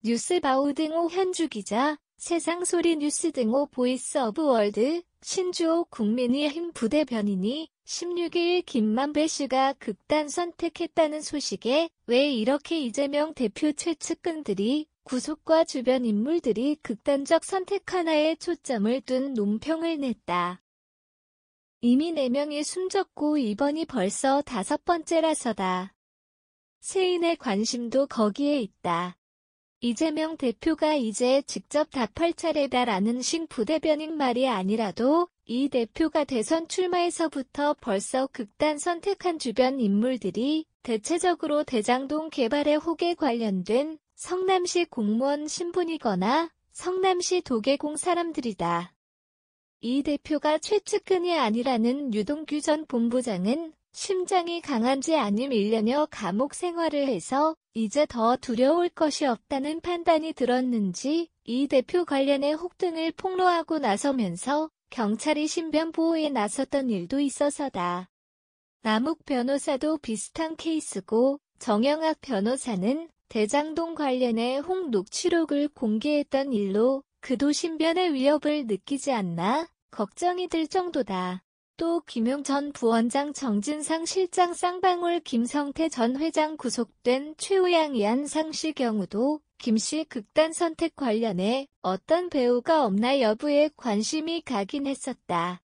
뉴스바우 등호 현주기자, 세상소리 뉴스 등호 보이스 오브 월드, 신주호 국민의힘 부대변인이 16일 김만배 씨가 극단 선택했다는 소식에 왜 이렇게 이재명 대표 최측근들이 구속과 주변 인물들이 극단적 선택 하나에 초점을 둔 논평을 냈다. 이미 4명이 숨졌고 이번이 벌써 5번째라서다. 세인의 관심도 거기에 있다. 이재명 대표가 이제 직접 답할 차례다라는 신 부대변인 말이 아니라도 이 대표가 대선 출마에서부터 벌써 극단 선택한 주변 인물들이 대체적으로 대장동 개발의 혹에 관련된 성남시 공무원 신분이거나 성남시 도계공 사람들이다. 이 대표가 최측근이 아니라는 유동규 전 본부장은 심장이 강한지 아님 1년여 감옥 생활을 해서 이제 더 두려울 것이 없다는 판단이 들었는지 이 대표 관련의 혹 등을 폭로하고 나서면서 경찰이 신변 보호에 나섰던 일도 있어서다. 남욱 변호사도 비슷한 케이스고 정영학 변호사는 대장동 관련해 혹 녹취록을 공개했던 일로 그도 신변의 위협을 느끼지 않나 걱정이 들 정도다. 또 김용 전 부원장 정진상 실장 쌍방울 김성태 전 회장 구속된 최우양 이한상 씨 경우도 김씨 극단 선택 관련해 어떤 배우가 없나 여부에 관심이 가긴 했었다.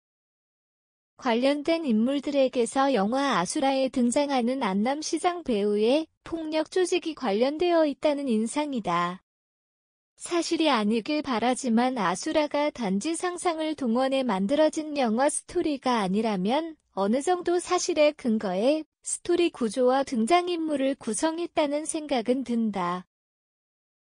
관련된 인물들에게서 영화 아수라에 등장하는 안남시장 배우의 폭력 조직이 관련되어 있다는 인상이다. 사실이 아니길 바라지만 아수라가 단지 상상을 동원해 만들어진 영화 스토리가 아니라면 어느 정도 사실의 근거에 스토리 구조와 등장인물을 구성했다는 생각은 든다.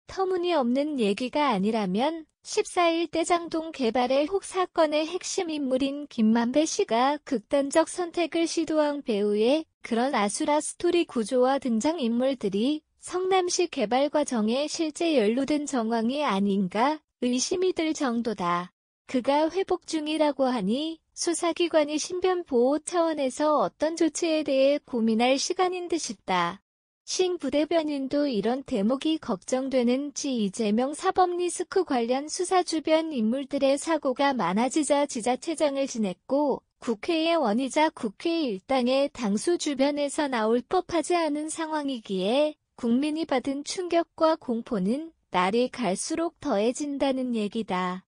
터무니없는 얘기가 아니라면 14일 대장동 개발의 혹 사건의 핵심 인물인 김만배 씨가 극단적 선택을 시도한 배우의 그런 아수라 스토리 구조와 등장인물들이 성남시 개발 과정에 실제 연루된 정황이 아닌가 의심이 들 정도다. 그가 회복 중이라고 하니 수사기관이 신변 보호 차원에서 어떤 조치에 대해 고민할 시간인 듯 싶다. 신 부대변인도 이런 대목이 걱정되는지 이재명 사법 리스크 관련 수사 주변 인물들의 사고가 많아지자 지자체장을 지냈고 국회의 원이자 국회 일당의 당수 주변에서 나올 법하지 않은 상황이기에 국민이 받은 충격과 공포는 날이 갈수록 더해진다는 얘기다.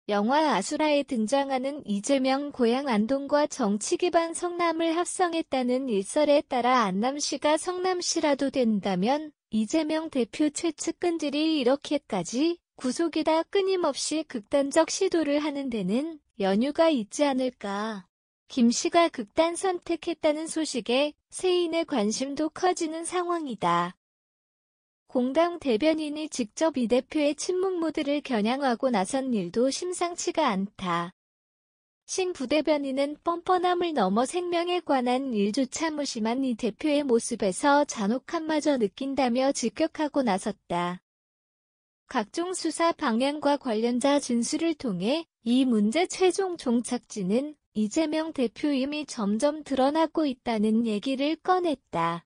영화 아수라에 등장하는 이재명 고향 안동과 정치 기반 성남을 합성했다는 일설에 따라 안남시가 성남시라도 된다면 이재명 대표 최측근들이 이렇게까지 구속이다 끊임없이 극단적 시도를 하는 데는 연유가 있지 않을까. 김씨가 극단 선택했다는 소식에 세인의 관심도 커지는 상황이다. 공당 대변인이 직접 이 대표의 침묵 모드를 겨냥하고 나선 일도 심상치가 않다. 신 부대변인은 뻔뻔함을 넘어 생명에 관한 일조차 무심한 이 대표의 모습에서 잔혹함마저 느낀다며 직격하고 나섰다. 각종 수사 방향과 관련자 진술을 통해 이 문제 최종 종착지는 이재명 대표임이 점점 드러나고 있다는 얘기를 꺼냈다.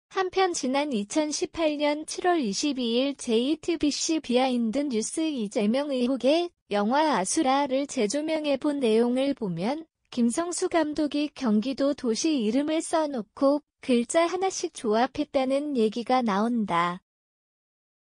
한편 지난 2018년 7월 22일 JTBC 비하인드 뉴스 이재명 의혹의 영화 아수라를 재조명해본 내용을 보면 김성수 감독이 경기도 도시 이름을 써놓고 글자 하나씩 조합했다는 얘기가 나온다.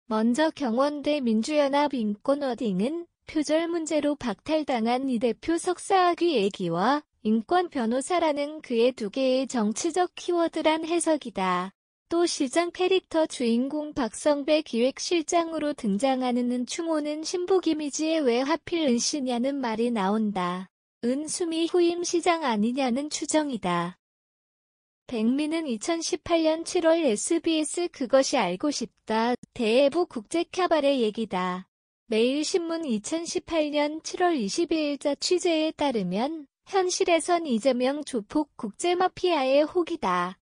먼저 경원대 민주연합 인권워딩은 표절 문제로 박탈당한 이 대표 석사학위 얘기와 인권 변호사라는 그의 두 개의 정치적 키워드란 해석이다. 또 시장 캐릭터 주인공 박성배 기획실장으로 등장하는 은충호는 신복 이미지에 왜 하필 은씨냐는 말이 나온다. 은수미 후임 시장 아니냐는 추정이다. 백미는 2018년 7월 SBS 그것이 알고 싶다. 대해부 국제캬바레 얘기다. 매일신문 2018년 7월 22일자 취재에 따르면 현실에선 이재명 조폭 국제마피아의 혹이다.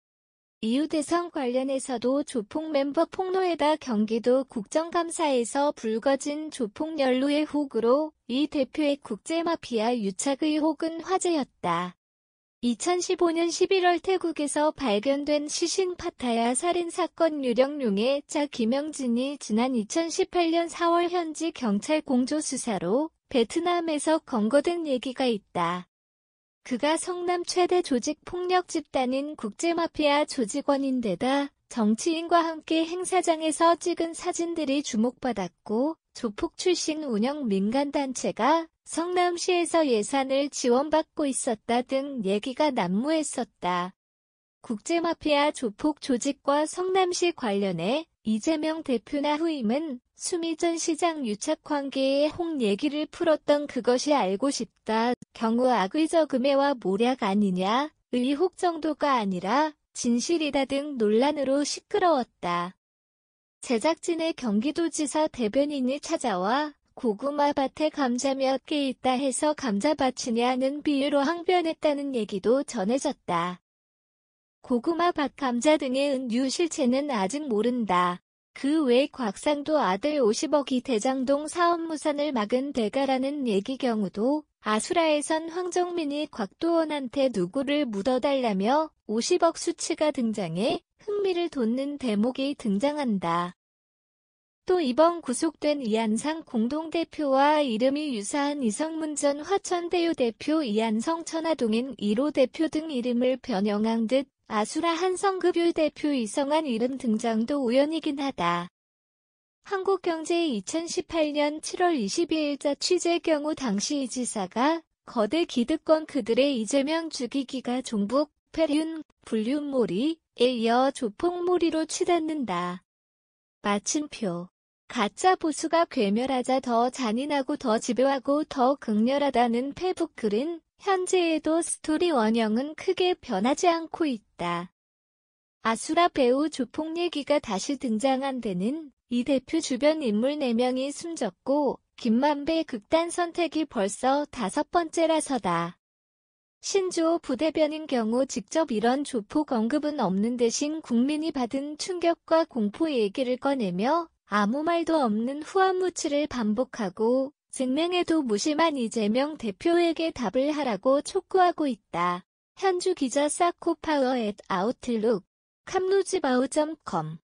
이후 대선 관련해서도 조폭 멤버 폭로에다 경기도 국정감사에서 불거진 조폭 연루의 혹으로 이 대표의 국제마피아 유착 의혹은 화제였다. 2015년 11월 태국에서 발견된 시신 파타야 살인사건 유령룡의 자 김영진이 지난 2018년 4월 현지 경찰 공조 수사로 베트남에서 검거된 얘기가 있다. 그가 성남 최대 조직폭력 집단인 국제마피아 조직원인데다 정치인과 함께 행사장에서 찍은 사진들이 주목받았고 조폭 출신 운영 민간단체가 성남시에서 예산을 지원받고 있었다 등 얘기가 난무했었다. 국제마피아 조폭 조직과 성남시 관련해 이재명 대표나 후임은 수미 전 시장 유착관계의 홍 얘기를 풀었던 그것이 알고 싶다. 경우 악의적음해와 모략 아니냐, 의혹 정도가 아니라 진실이다 등 논란으로 시끄러웠다. 제작진의 경기도지사 대변인이 찾아와 고구마 밭에 감자 몇 개 있다 해서 감자밭이냐는 비유로 항변했다는 얘기도 전해졌다. 고구마 밭 감자 등의 은유 실체는 아직 모른다. 그 외 곽상도 아들 50억이 대장동 사업무산을 막은 대가라는 얘기 경우도 아수라에선 황정민이 곽도원한테 누구를 묻어달라며 50억 수치가 등장해 흥미를 돋는 대목이 등장한다. 또 이번 구속된 이한상 공동대표와 이름이 유사한 이성문 전 화천대유 대표 이한성 천화동인 1호 대표 등 이름을 변형한 듯 아수라 한성급유 대표 이성한 이름 등장도 우연이긴 하다. 한국경제 2018년 7월 22일자 취재 경우 당시 이 지사가 거대 기득권 그들의 이재명 죽이기가 종북, 패륜, 불륜몰이에 이어 조폭몰이로 치닫는다. 마침표. 가짜 보수가 괴멸하자 더 잔인하고 더 집요하고 더 극렬하다는 페북 글은 현재에도 스토리 원형은 크게 변하지 않고 있다. 아수라 배우 조폭 얘기가 다시 등장한 데는 이 대표 주변 인물 4명이 숨졌고 김만배 극단 선택이 벌써 5번째라서다. 신주호 부대변인 경우 직접 이런 조폭 언급은 없는 대신 국민이 받은 충격과 공포 얘기를 꺼내며 아무 말도 없는 후안무치를 반복하고 증명해도 무심한 이재명 대표에게 답을 하라고 촉구하고 있다. 현주 기자 사코파워@아웃룩 캄루지바우.com